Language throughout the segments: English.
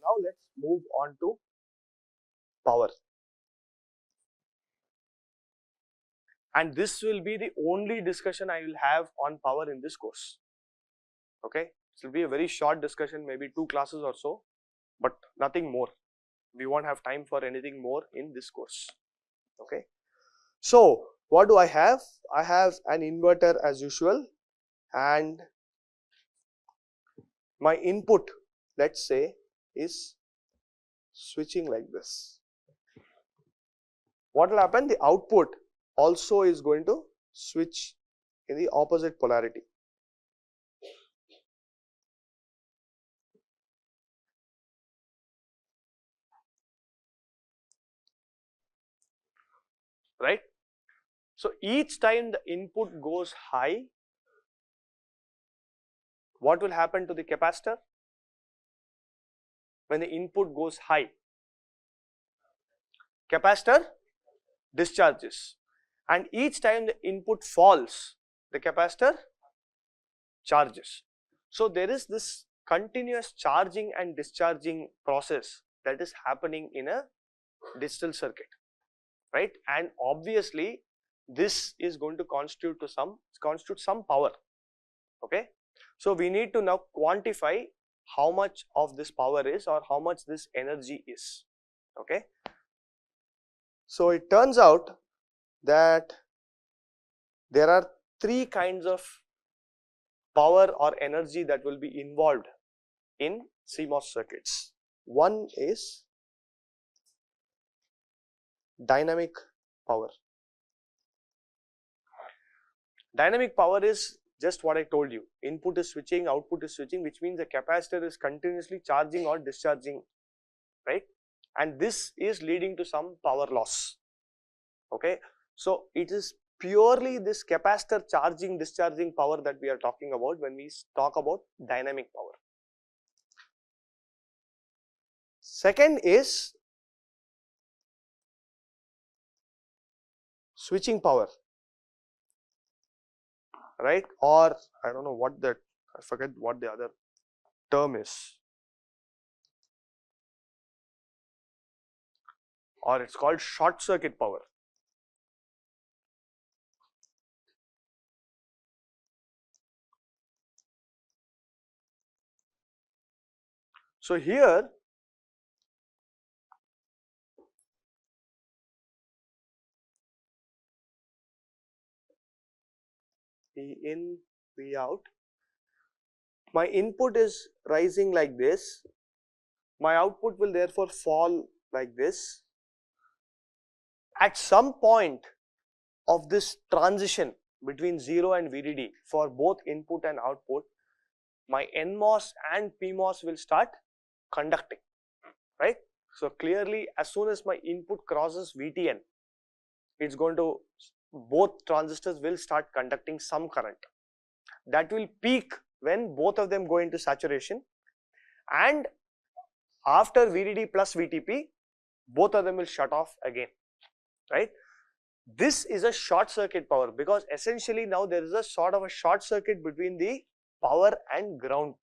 now let's move on to power. And this will be the only discussion I will have on power in this course. Okay, it will be a very short discussion, maybe 2 classes or so, but nothing more. We won't have time for anything more in this course. Okay, so what do I have? I have an inverter as usual, and my input, let's say, is switching like this. What will happen? The output also is going to switch in the opposite polarity. Right? So each time the input goes high, what will happen to the capacitor? When the input goes high, capacitor discharges, and each time the input falls, the capacitor charges. So there is this continuous charging and discharging process that is happening in a digital circuit, right? And obviously this is going to constitute some power. Okay, so we need to now quantify how much of this power is, or how much this energy is. Okay, so it turns out that there are 3 kinds of power or energy that will be involved in CMOS circuits. One is dynamic power. Dynamic power is just what I told you. Input is switching, output is switching, which means the capacitor is continuously charging or discharging, right? And this is leading to some power loss. Okay, so it is purely this capacitor charging discharging power that we are talking about when we talk about dynamic power. Second is switching power, right? Or I don't know what that, I forget what the other term is, or it's called short circuit power. So here V in, V out, my input is rising like this, my output will therefore fall like this. At some point of this transition between 0 and VDD for both input and output, my NMOS and PMOS will start conducting, right? So clearly as soon as my input crosses VTN, it's going to, both transistors will start conducting some current. That will peak when both of them go into saturation, and after VDD plus VTP, both of them will shut off again, right? This is a short circuit power, because essentially now there is a sort of a short circuit between the power and ground,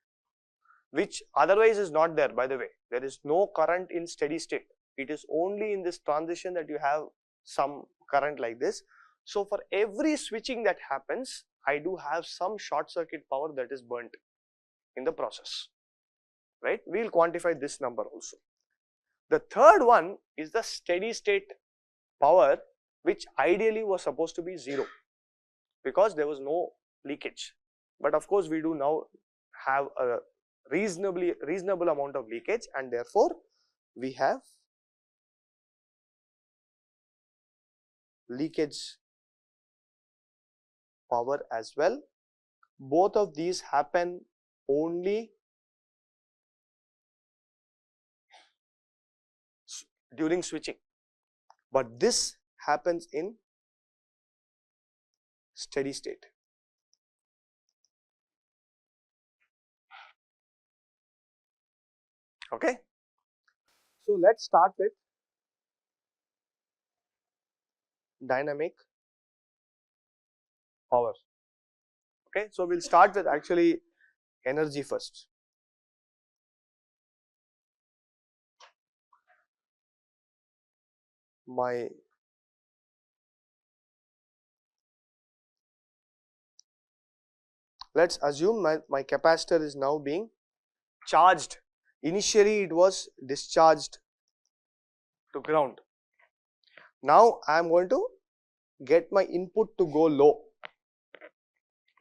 which otherwise is not there. By the way, there is no current in steady state. It is only in this transition that you have some current like this. So for every switching that happens, I do have some short circuit power that is burnt in the process, right? We will quantify this number also. The third one is the steady state power, which ideally was supposed to be 0 because there was no leakage. But of course we do now have a reasonable amount of leakage, and therefore we have leakage power as well. Both of these happen only during switching, but this happens in steady state. Okay, so let's start with dynamic power. Okay, so we'll start with actually energy first. my let's assume my capacitor is now being charged. Initially it was discharged to ground. Now I am going to get my input to go low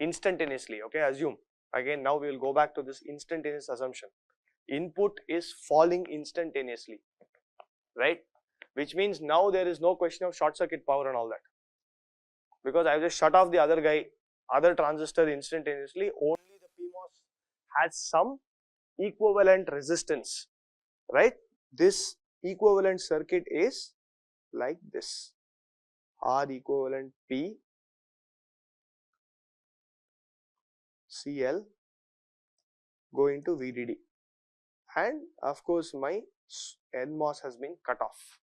instantaneously. Okay, assume again, now we will go back to this instantaneous assumption. Input is falling instantaneously, right? Which means now there is no question of short circuit power and all that, because I have just shut off the other transistor instantaneously. Only the PMOS has some equivalent resistance, right? This equivalent circuit is like this: R equivalent P CL going to VDD, and of course my NMOS has been cut off.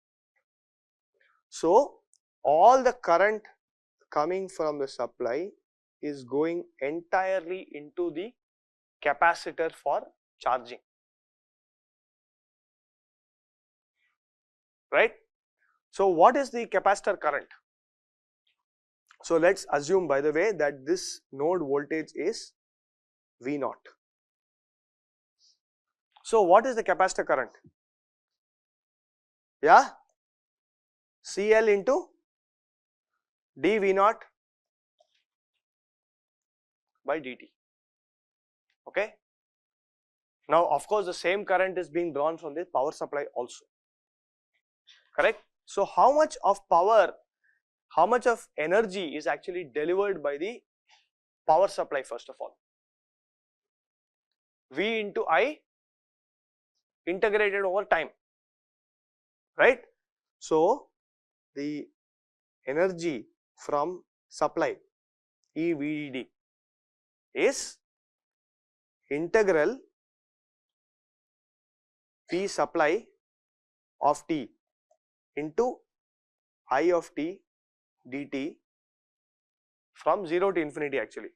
So all the current coming from the supply is going entirely into the capacitor for charging, right? So what is the capacitor current? So let's assume, by the way, that this node voltage is V0. So what is the capacitor current? Yeah, CL into dV0 by dt. Okay. Now of course the same current is being drawn from the power supply also, correct? So how much of power, how much of energy is actually delivered by the power supply? First of all, V into I integrated over time, right? So the energy from supply EVDD is integral P supply of T into I of T dt from 0 to infinity, actually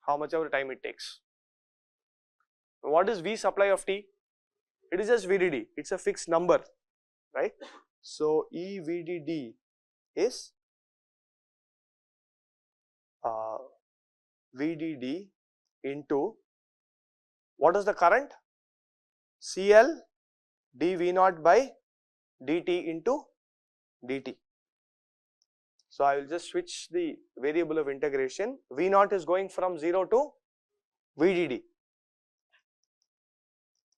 how much ever time it takes. What is V supply of T? It is just VDD, it's a fixed number, right? So EVDD is VDD into what is the current? CL dV0 by dt into dt. So I will just switch the variable of integration. V0 is going from 0 to VDD.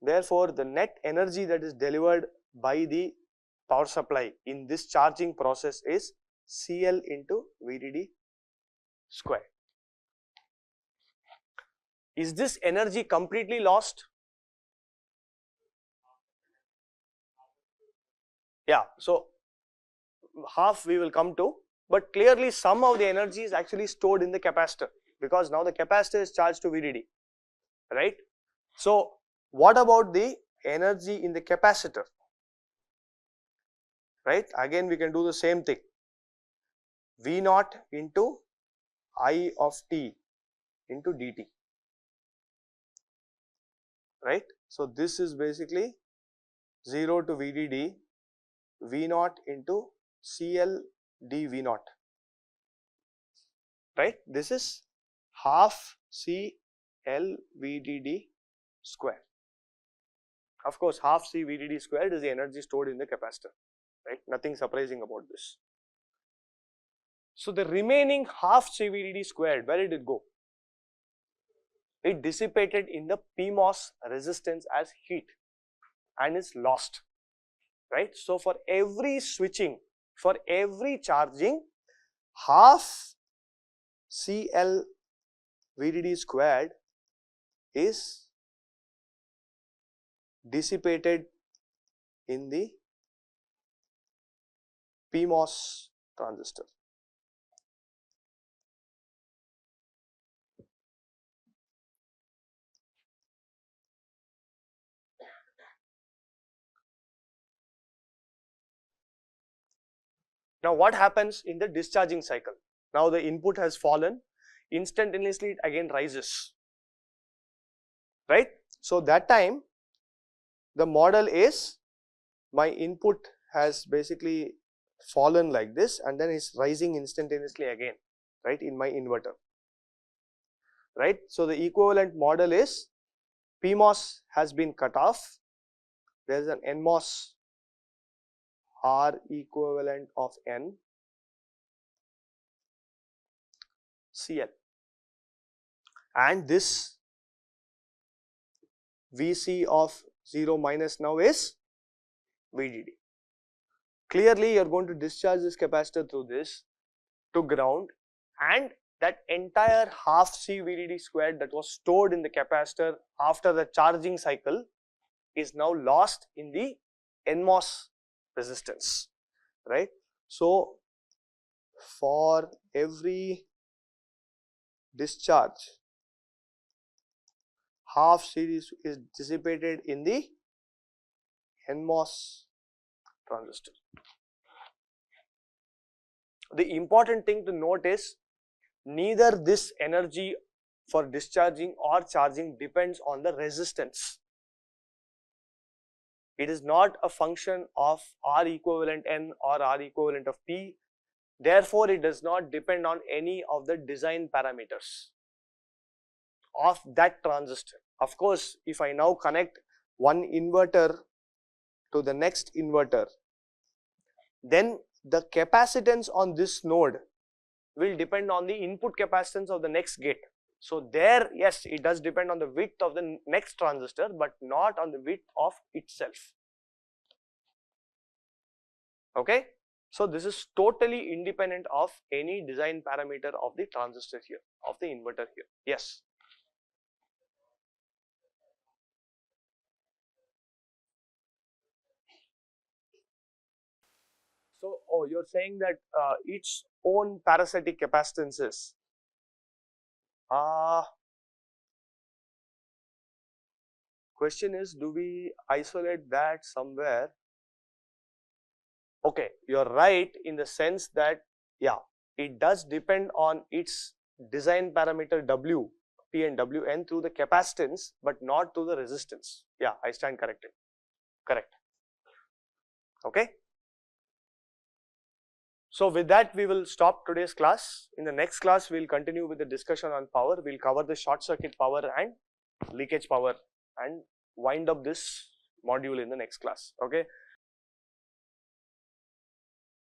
Therefore, the net energy that is delivered by the power supply in this charging process is CL into VDD square. Is this energy completely lost? Yeah, so half we will come to, but clearly some of the energy is actually stored in the capacitor, because now the capacitor is charged to VDD, right? So what about the energy in the capacitor, right? Again we can do the same thing, V0 into I of T into dt, right? So this is basically 0 to VDD V0 into CL dV0, right? This is half CL VDD square. Of course, half C VDD squared is the energy stored in the capacitor, right? Nothing surprising about this. So the remaining half C VDD squared, where did it go? It dissipated in the PMOS resistance as heat and is lost, right? So for every switching, for every charging, half CL VDD squared is dissipated in the PMOS transistor. Now what happens in the discharging cycle? Now the input has fallen, instantaneously it again rises, right? So that time the model is my input has basically fallen like this and then is rising instantaneously again, right, in my inverter, right. So the equivalent model is PMOS has been cut off, there is an NMOS, R equivalent of N CL, and this Vc of 0 minus now is VDD. Clearly you are going to discharge this capacitor through this to ground, and that entire half C VDD squared that was stored in the capacitor after the charging cycle is now lost in the NMOS resistance, right. So for every discharge, half C is dissipated in the NMOS transistor. The important thing to note is neither this energy for discharging or charging depends on the resistance. It is not a function of R equivalent N or R equivalent of P. Therefore, it does not depend on any of the design parameters of that transistor. Of course, if I now connect one inverter to the next inverter, then the capacitance on this node will depend on the input capacitance of the next gate. So there, yes, it does depend on the width of the next transistor, but not on the width of itself. Okay, so this is totally independent of any design parameter of the transistor here, of the inverter here. Yes. So, oh, you're saying that its own parasitic capacitances. Question is, do we isolate that somewhere? Okay, you're right in the sense that, yeah, it does depend on its design parameter W, P and Wn through the capacitance, but not through the resistance. Yeah, I stand corrected. Correct. Okay. So with that, we will stop today's class. In the next class, we will continue with the discussion on power. We will cover the short circuit power and leakage power and wind up this module in the next class. Okay.